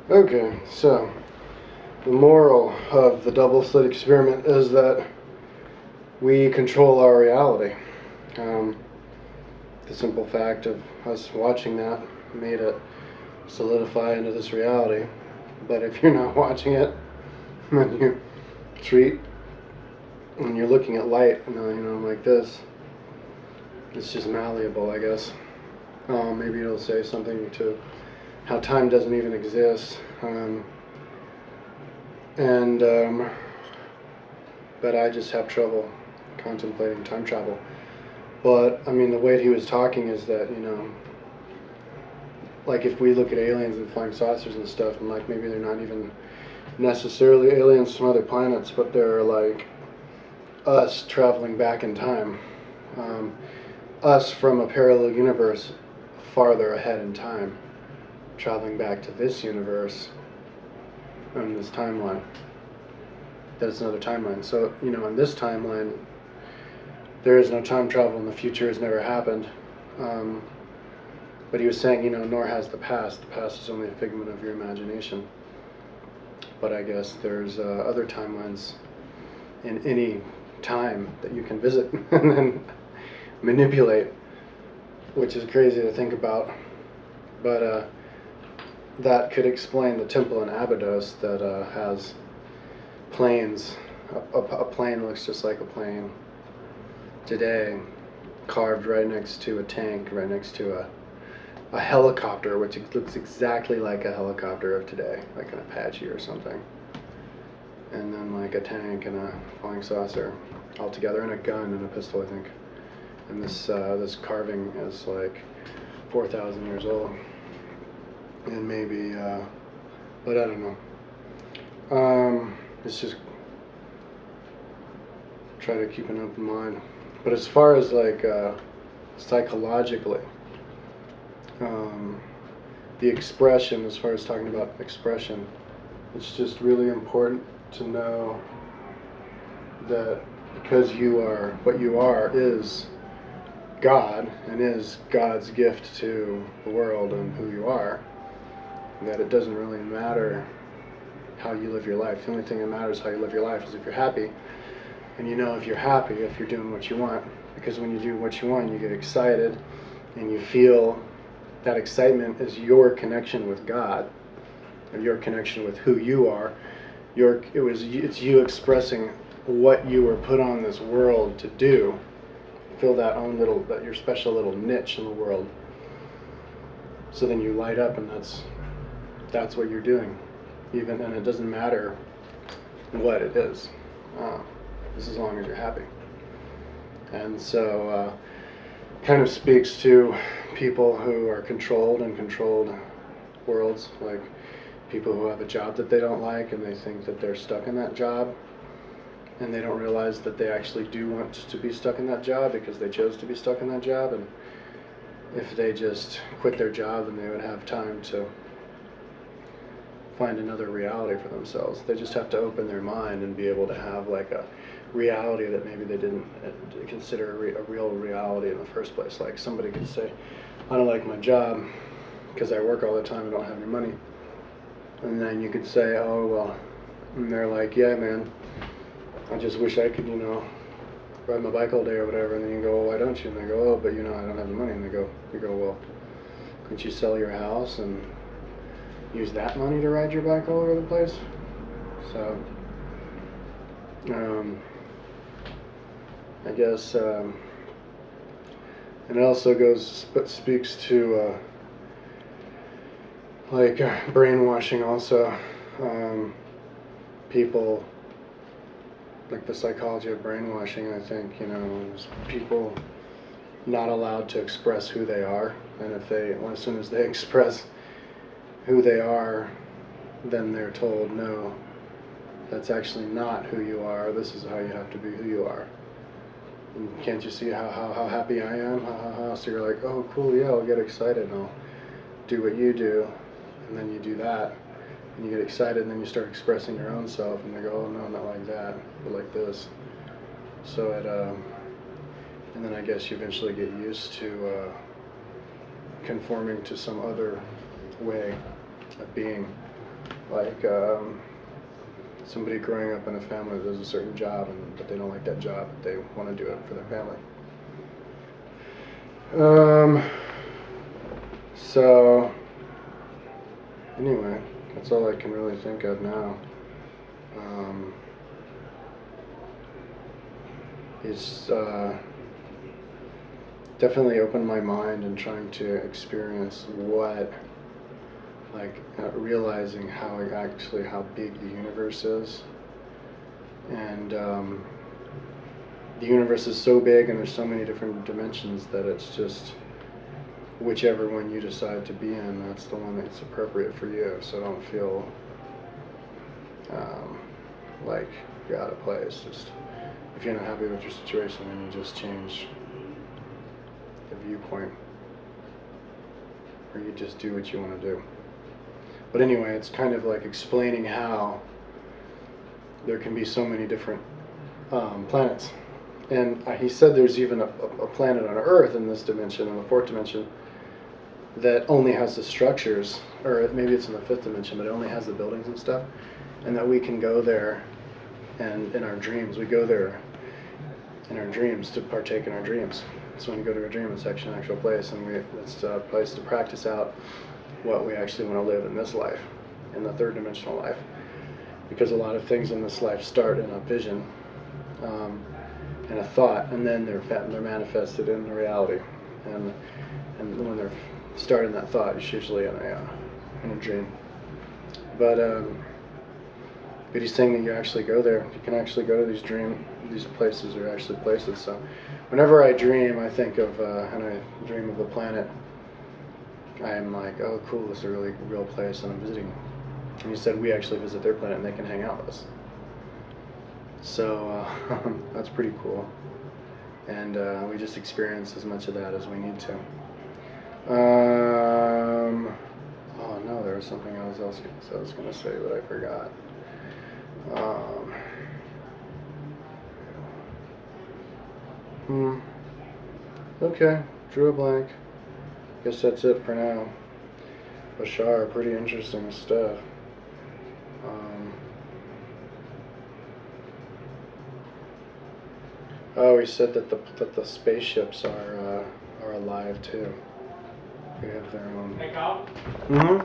Okay, so the moral of the double slit experiment is that we control our reality. Um, the simple fact of us watching that made it solidify into this reality. But if you're not watching it, then you treat, when you're looking at light, like this, it's just malleable, I guess. Maybe it'll say something to how time doesn't even exist. And but I just have trouble contemplating time travel. But I mean, the way he was talking is that like if we look at aliens and flying saucers and stuff, and like maybe they're not even necessarily aliens from other planets, but they're like us traveling back in time, us from a parallel universe farther ahead in time, traveling back to this universe in this timeline. That's another timeline. So in this timeline, there is no time travel, and the future has never happened. But he was saying, nor has the past. The past is only a figment of your imagination. But I guess there's other timelines in any time that you can visit and then manipulate, which is crazy to think about. But that could explain the temple in Abydos that has planes. A plane looks just like a plane today, carved right next to a tank, right next to a helicopter, which looks exactly like a helicopter of today, like an Apache or something. And then like a tank and a flying saucer all together, and a gun and a pistol, I think. And this carving is like 4,000 years old, and maybe, but I don't know. It's just try to keep an open mind. But as far as like psychologically, the expression, as far as talking about expression, it's just really important to know that because you are what you are is God and is God's gift to the world and who you are, that it doesn't really matter how you live your life. The only thing that matters how you live your life is if you're happy. And if you're happy, if you're doing what you want. Because when you do what you want, you get excited and you feel that excitement is your connection with God, or your connection with who you are. It's you expressing what you were put on this world to do. Feel that your special little niche in the world. So then you light up, and that's what you're doing. And it doesn't matter what it is, just as long as you're happy. And so, kind of speaks to people who are controlled and controlled worlds, like people who have a job that they don't like and they think that they're stuck in that job, and they don't realize that they actually do want to be stuck in that job because they chose to be stuck in that job. And if they just quit their job, then they would have time to find another reality for themselves. They just have to open their mind and be able to have like a reality that maybe they didn't consider a real reality in the first place. Like somebody could say, I don't like my job because I work all the time and don't have any money. And then you could say, oh, well, and they're like, yeah, man, I just wish I could, ride my bike all day or whatever. And then you go, well, why don't you? And they go, oh, but I don't have the money. And you go, well, couldn't you sell your house and use that money to ride your bike all over the place? So, I guess, and it also speaks to like brainwashing also. People, like the psychology of brainwashing, I think, is people not allowed to express who they are, and as soon as they express who they are, then they're told, no, that's actually not who you are, this is how you have to be who you are. And can't you see how happy I am? So you're like, oh, cool, yeah, I'll get excited and I'll do what you do, and then you do that, and you get excited, and then you start expressing your own self, and they go, oh, no, not like that, but like this. So and then I guess you eventually get used to conforming to some other way of being. Like somebody growing up in a family that does a certain job, but they don't like that job, but they want to do it for their family. So anyway, that's all I can really think of now. It's definitely opened my mind and trying to experience what, like realizing how big the universe is, and the universe is so big and there's so many different dimensions that it's just whichever one you decide to be in, that's the one that's appropriate for you. So don't feel like you're out of place. Just if you're not happy with your situation, then you just change the viewpoint, or you just do what you want to do. But anyway, it's kind of like explaining how there can be so many different planets. And he said there's even a planet on Earth in this dimension, in the fourth dimension, that only has the structures, or maybe it's in the fifth dimension, but it only has the buildings and stuff, and that we can go there, and in our dreams, we go there in our dreams to partake in our dreams. So when you go to a dream, it's actually an actual place, and it's a place to practice out what we actually want to live in this life, in the third dimensional life. Because a lot of things in this life start in a vision, and a thought, and then they're manifested in reality. And when they're starting that thought, it's usually in a dream. But he's saying that you actually go there. You can actually go to these places are actually places. So whenever I dream, I think of and I dream of a planet, I'm like, oh cool, this is a really real place, and I'm visiting. And he said we actually visit their planet and they can hang out with us. So that's pretty cool. And we just experience as much of that as we need to. Oh no, there was something else I was going to say, but I forgot. Okay, drew a blank. Guess that's it for now. Bashar, pretty interesting stuff. Oh, he said that the spaceships are alive too. They have their own. Mm-hmm.